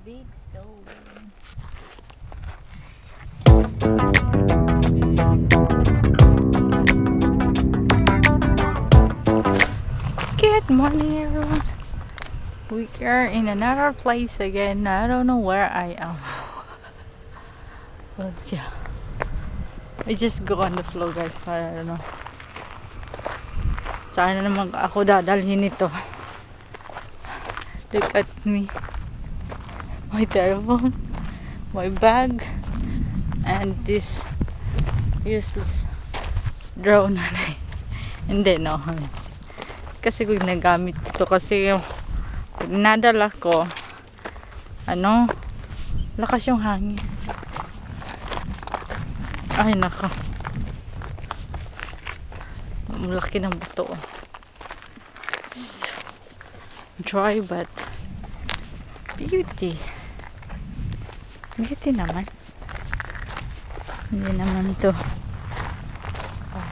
big stone. Good morning, everyone. We are in another place again. I don't know where I am. But yeah, I just go on the flow, guys. I don't know. Saan na naman ako dadalhin ito? Look at me. My telephone, my bag, and this useless drone. Hindi, no. Kasi kung nagamit ito, kasi yung nadala ko, lakas yung hangin. Ay, naka. Malaki ng buto. So, dry but beauty. Beauty naman. Hindi naman to. Oh.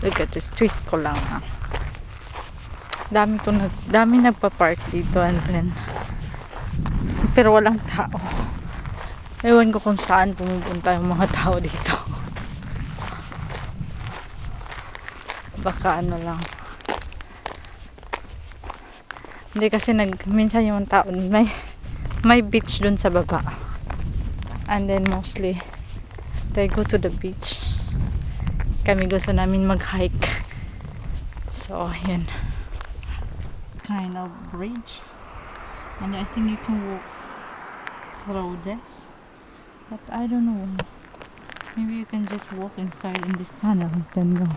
Look at this. Twist ko lang, ha. Dami nagpa-park dito and then pero walang tao. Ewan ko kung saan pumupunta yung mga tao dito. Baka lang. Hindi kasi minsan yung tao may beach dun sa baba. And then mostly they go to the beach. Kami gusto namin mag-hike. So, yun. Kind of bridge. And I think you can walk through this. But I don't know. Maybe you can just walk inside in this tunnel. Then go.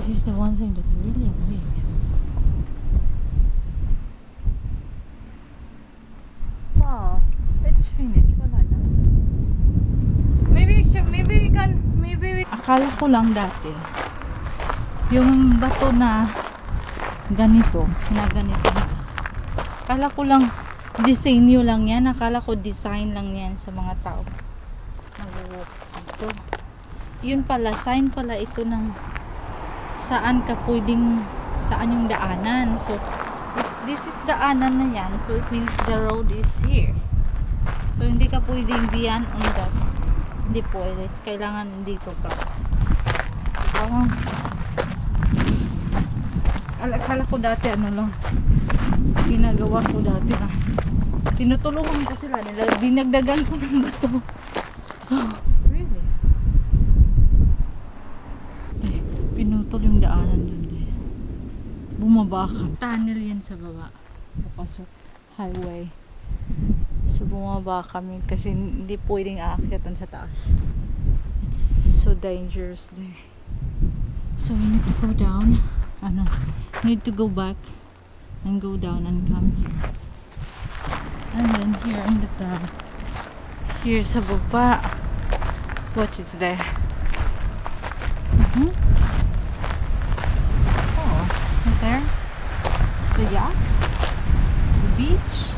This is the one thing that really amazes. Wow, it's finished. Wala na. Maybe akala ko lang dati yung bato na ganito na. Akala ko lang disenyo lang yan. Akala ko design lang yan sa mga tao. Nag-walk dito. Yun pala, sign pala ito ng saan yung daanan. So, if this is daanan na yan, so it means the road is here. So, hindi ka pwedeng beyond on that. Hindi pwede. Kailangan dito ka. So, akala ko dati lang. Ginagawa ko dati na. Tinutulungan ko sila nila. Dinagdagan ko ng bato. So, really. Pinutol yung daanan dun, guys. Bumaba ka. Tunnel yan sa baba. Papasok. Highway. So, bumaba kami kasi hindi pwedeng aakyatan sa taas. It's so dangerous there. So, we need to go down. Need to go back and go down and come here. And then here in the top. Here sa baba. What is there? There, the yacht, the beach,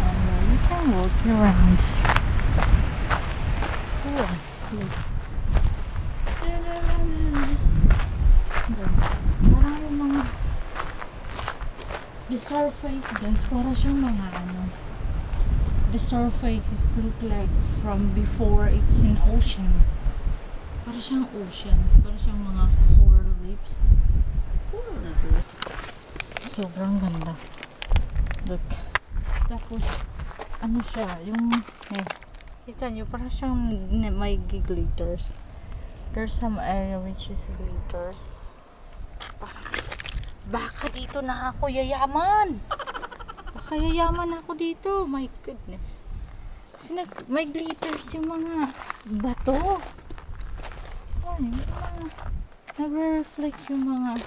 and you can walk around. Oh, look. Parang yung mga the surface, guys, para siyang mga the surface look like from before it's in ocean. Para siyang ocean, para siyang mga coral reefs. Sobrang ganda. Look. Tapos, siya, kita nyo, parang siyang may glitters. There's some area which is glitters. Baka dito na ako yayaman. Baka yayaman ako dito. My goodness. Kasi may glitters yung mga bato. Nagre-reflect yung mga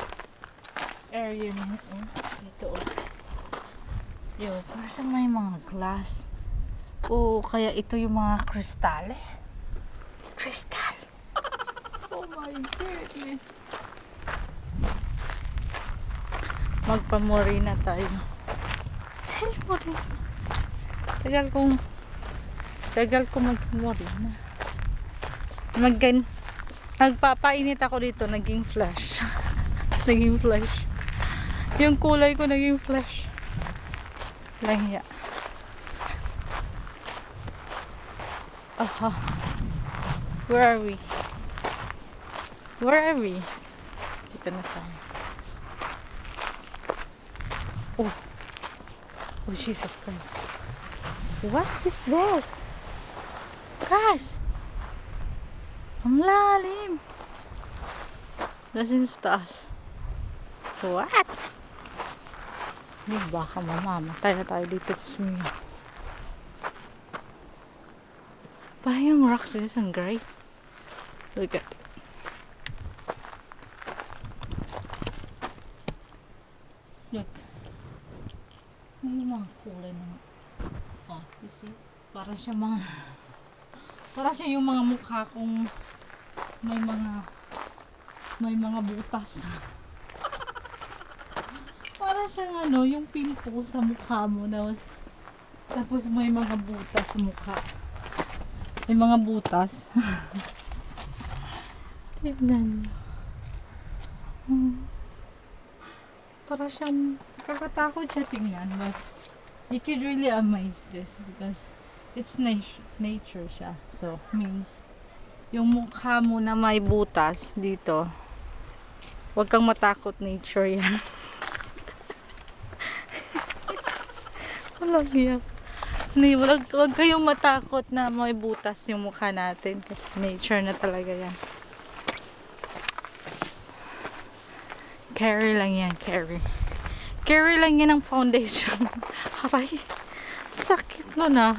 area nito. Dito. Para sa may mga glass. Kaya ito yung mga kristal. Kristal. Oh my goodness. Magpamorina tayo. Hey, morina. Tagal ko magmorina. Nagpapainit ako dito, naging flash. Naging flash. Yung kulay ko naging flash. Lang ya. Aha. Where are we? Where are we? Dito na tayo. Oh. Oh, Jesus Christ. What is this? Guys! Ang lalim. Nasaan sa taas? What? Baka mamamatay na tayo dito. Parang yung rocks guys, ang gray. Look at. Look. May mga kulay na. Oh, you see? Parang siya yung mga mukha kong may mga butas. Para siyang yung pimple sa mukha mo. Tapos may mga butas sa mukha. May mga butas. Tignan nyo. Para siyang kakatakot siya tingnan. But you could really amaze this because it's nature siya. So, means yung mukha mo na may butas dito, huwag kang matakot, nature yan. Walang yan. Huwag kayong matakot na may butas yung mukha natin kasi nature na talaga yan. Carry lang yan, carry. Carry lang yan ang foundation. Aray, sakit mo na.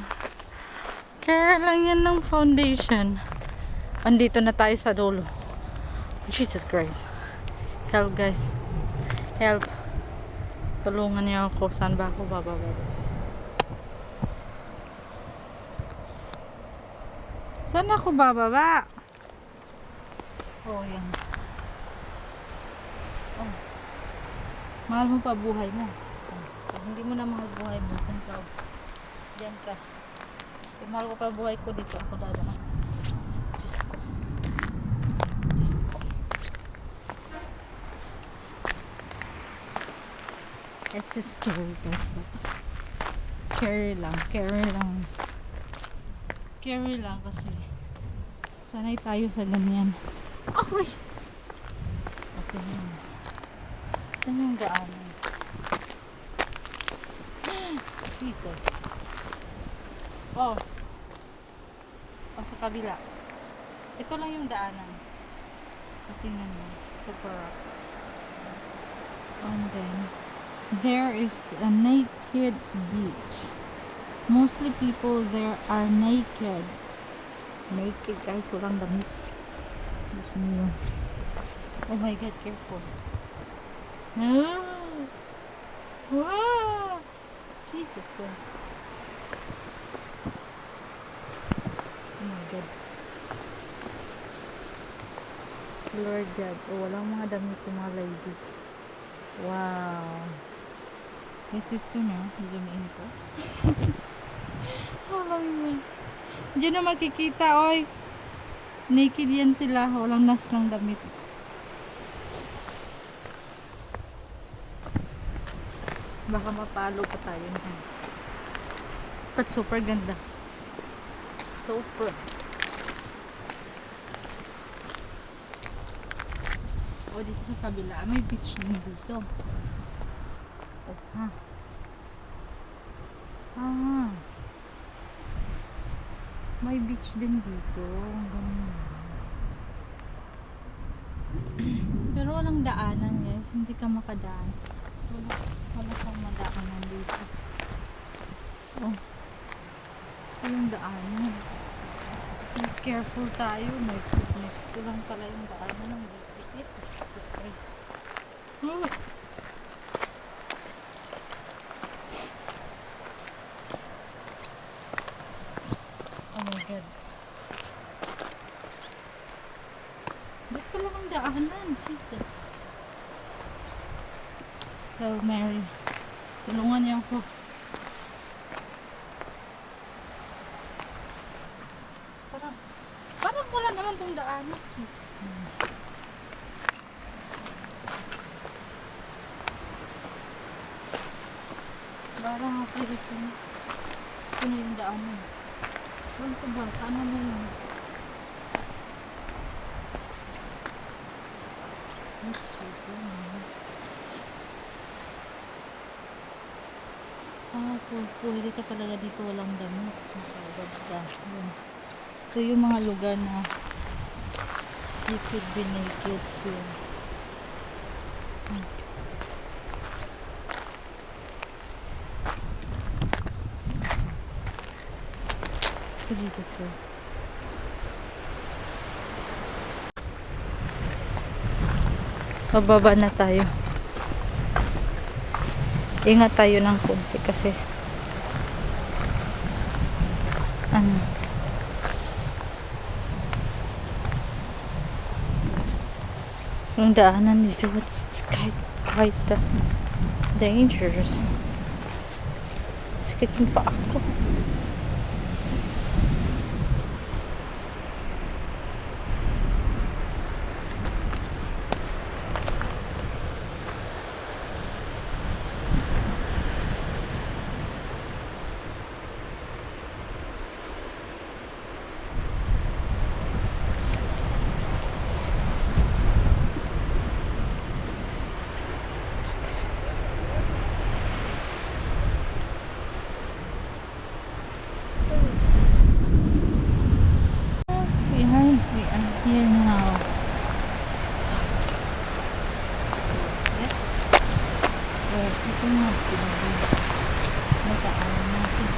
Carry lang yan ng foundation. Andito na tayo sa dulo. Jesus Christ. Help guys. Help. Tulungan niyo ako. Saan ba ako bababa? Saan ako bababa? Oh, yan. Oh. Mahal mo pa buhay mo. Pag hindi mo na mahal buhay mo, diyan ka. Kung mahal ko pa buhay ko, dito ako dadaan. Diyos ko. Diyos ko. It's scary guys, but carry lang kasi sanay tayo sa ganyan. Akoy! Ito yun. Ito yung daanan. Jesus. Oh, sa kabila. Ito lang yung daanan. Tingnan mo. Super rocks. And then, there is a naked beach. Mostly people there are naked. Naked guys, walang damit. Gusto niyo. Oh my God, careful. No! Wow! Jesus Christ. Oh my God. Lord God. Oh, walang mga damit yung mga ladies. Wow. Yes, used to na. Zoom in ko. Walang yun. Hindi na makikita, oy. Naked yan sila. Walang nas ng damit. Baka mapalo pa tayo na. But super ganda. Super. O, dito sa kabila. May beach din dito. Oh, ha. Ah. May beach din dito. Ganun. Pero walang daanan, guys. Hindi ka makadaan. Wala siyang madaanan dito. Oh. Ito yung daanan. Please careful tayo. May fitness. Ito lang pala yung daanan ng dikit. Jesus Christ. Oh. Oh my God. Ba't pala ang daanan? Jesus. Hail Mary. Tulungan niyo ako. Parang Wala naman tong daan. Jesus. Parang application. Ito na yung daan mo. Saan ko ba? Sana mo yun? That's so cool. Pwede ka talaga dito walang damit. Nakawag ka. Yun. Ito yung mga lugar na you could be naked here. Jesus Christ. Bababa na tayo. Ingat tayo ng konti kasi yung daanan dito it's quite dangerous. Sakit yung paa ko. We are here now. Ito nga pinag-aaral natin.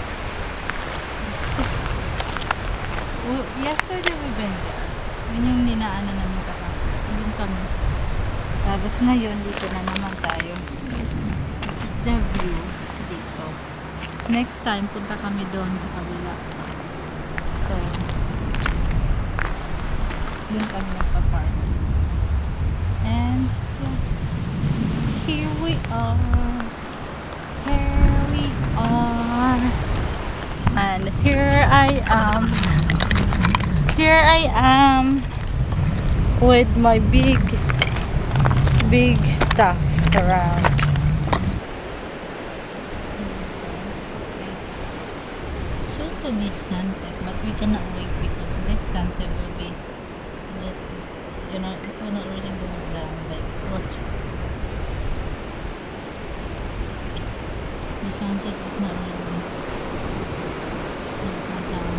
Yesterday we been there. Yun yung ninaanan namin doon kami. Tapos ngayon dito na naman tayo. This is the view dito. Next time punta kami doon sa kabila. So doon kami nagpa-park. And yeah, here we are. Here we are. And here I am. Here I am with my big stuff around. It's soon to be sunset, but we cannot wait because this sunset will be just, you know, it will not really goes down like what's the sunset is not really go down.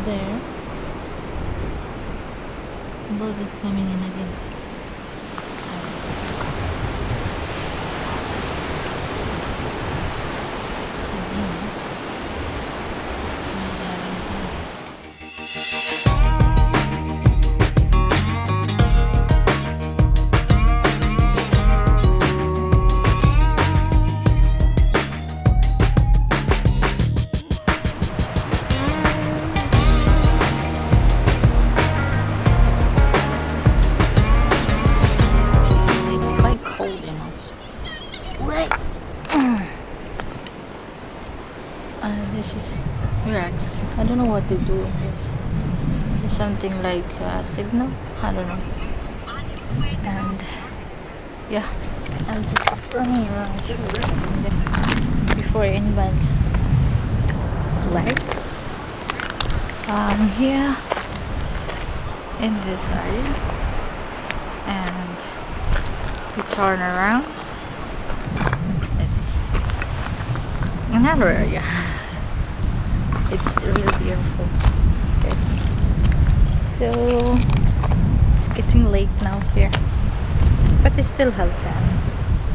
There boat is coming in again. This is Rex. I don't know what to do with this. It's something like a signal. I don't know. And yeah, I'm just running around before anybody like here in this area, and we turn around. It's another area. It's really beautiful. Yes. So it's getting late now here, but they still have sand.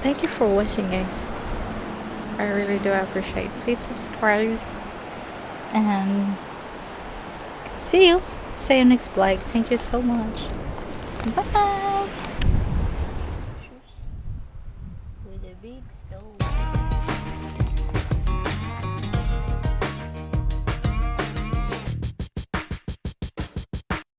Thank you for watching, guys. I really do appreciate. Please subscribe and see you. See you next vlog. Thank you so much. Bye. With a big stove.